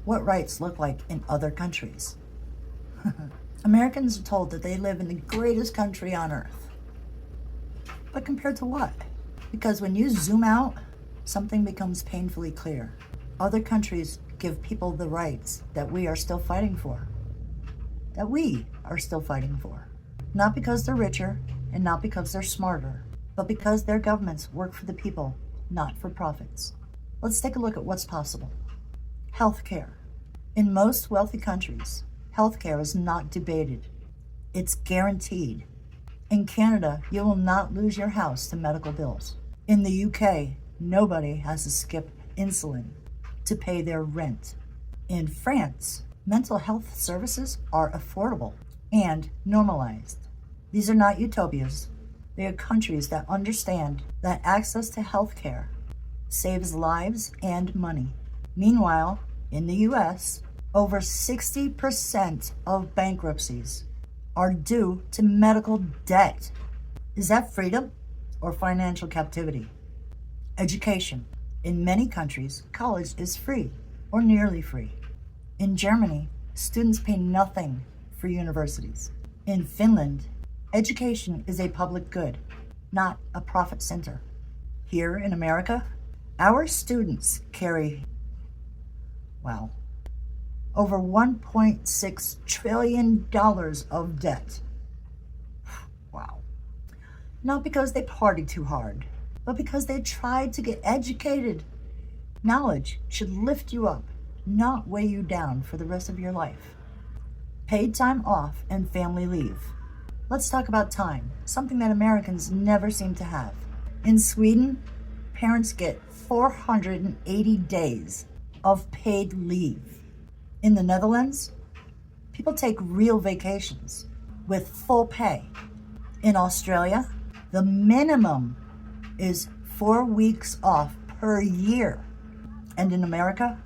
what rights look like in other countries. Americans are told that they live in the greatest country on earth. But compared to what? Because when you zoom out, something becomes painfully clear. Other countries give people the rights that we are still fighting for. That we are still fighting for. Not because they're richer and not because they're smarter, but because their governments work for the people, not for profits. Let's take a look at what's possible. Healthcare. In most wealthy countries, healthcare is not debated. It's guaranteed. In Canada, you will not lose your house to medical bills. In the UK, nobody has to skip insulin to pay their rent. In France, mental health services are affordable and normalized. These are not utopias. They are countries that understand that access to healthcare saves lives and money. Meanwhile, in the US, over 60% of bankruptcies are due to medical debt. Is that freedom or financial captivity? Education. In many countries, college is free or nearly free. In Germany, students pay nothing for universities. In Finland, education is a public good, not a profit center. Here in America, our students carry, over $1.6 trillion of debt. Wow. Not because they party too hard, but because they tried to get educated. Knowledge should lift you up, not weigh you down for the rest of your life. Paid time off and family leave. Let's talk about time, something that Americans never seem to have. In Sweden, parents get 480 days of paid leave. In the Netherlands, people take real vacations with full pay. In Australia, the minimum is 4 weeks off per year. And in America,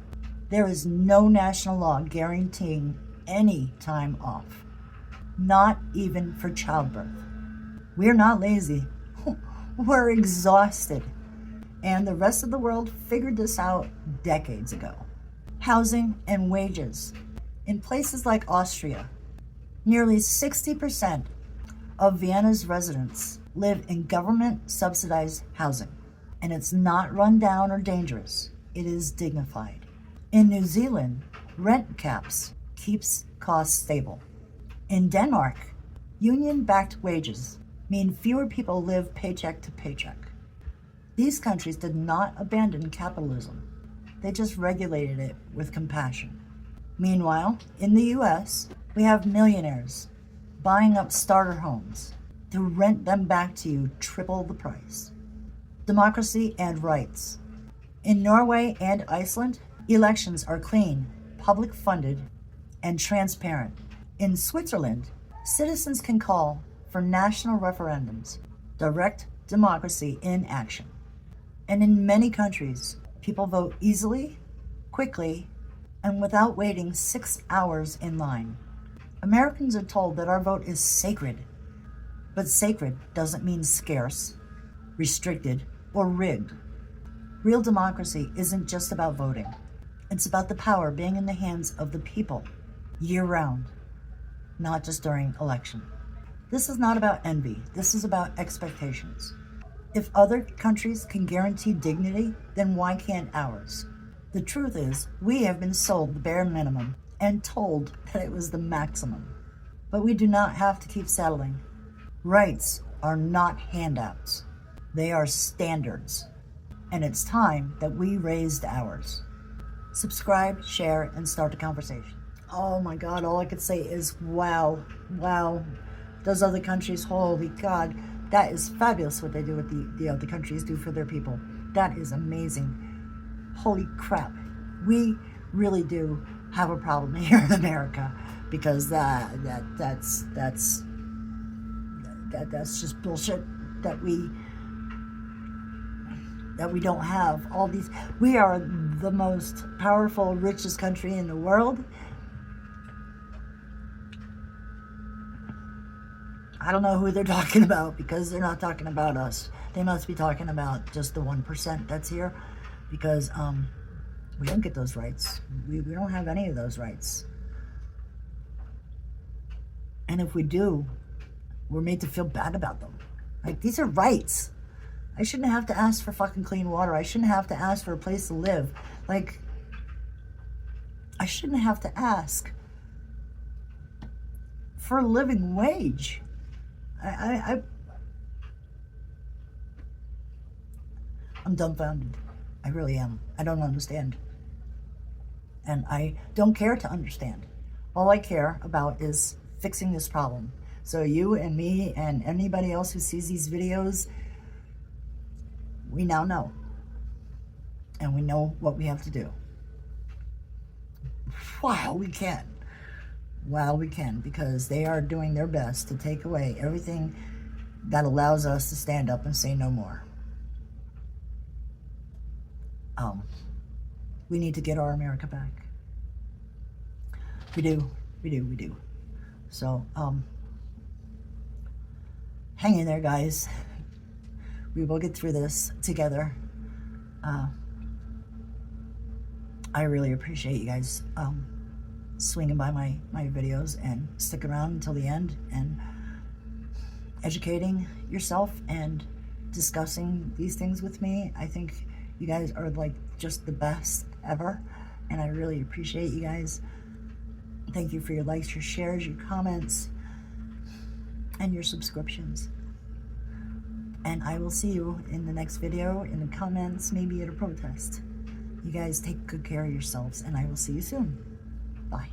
there is no national law guaranteeing any time off, not even for childbirth. We're not lazy. We're exhausted. And the rest of the world figured this out decades ago. Housing and wages. In places like Austria, nearly 60% of Vienna's residents live in government-subsidized housing. And it's not run down or dangerous. It is dignified. In New Zealand, rent caps keeps costs stable. In Denmark, union-backed wages mean fewer people live paycheck to paycheck. These countries did not abandon capitalism. They just regulated it with compassion. Meanwhile, in the US, we have millionaires buying up starter homes to rent them back to you triple the price. Democracy and rights. In Norway and Iceland, elections are clean, public funded, and transparent. In Switzerland, citizens can call for national referendums, direct democracy in action. And in many countries, people vote easily, quickly, and without waiting 6 hours in line. Americans are told that our vote is sacred, but sacred doesn't mean scarce, restricted, or rigged. Real democracy isn't just about voting. It's about the power being in the hands of the people year-round, not just during election. This is not about envy. This is about expectations. If other countries can guarantee dignity, then why can't ours? The truth is, we have been sold the bare minimum and told that it was the maximum. But we do not have to keep settling. Rights are not handouts. They are standards. And it's time that we raised ours. Subscribe, share, and start a conversation. Oh my God, all I could say is wow, wow. Those other countries, holy God. That is fabulous what they do with the countries do for their people. That is amazing. Holy crap. We really do have a problem here in America because that's just bullshit that we don't have all these. We are the most powerful, richest country in the world. I don't know who they're talking about because they're not talking about us. They must be talking about just the 1% that's here because We don't get those rights. We don't have any of those rights. And if we do, we're made to feel bad about them. Like, these are rights. I shouldn't have to ask for fucking clean water. I shouldn't have to ask for a place to live. Like, I shouldn't have to ask for a living wage. I'm dumbfounded. I really am. I don't understand. And I don't care to understand. All I care about is fixing this problem. So you and me and anybody else who sees these videos, we now know. And we know what we have to do. While we can. While we can. Because they are doing their best to take away everything that allows us to stand up and say no more. We need to get our America back. We do. We do. We do. So, hang in there, guys. We will get through this together. I really appreciate you guys swinging by my videos and sticking around until the end and educating yourself and discussing these things with me. I think you guys are like just the best ever, and I really appreciate you guys. Thank you for your likes, your shares, your comments, and your subscriptions. And I will see you in the next video, in the comments, maybe at a protest. You guys take good care of yourselves, and I will see you soon. Bye.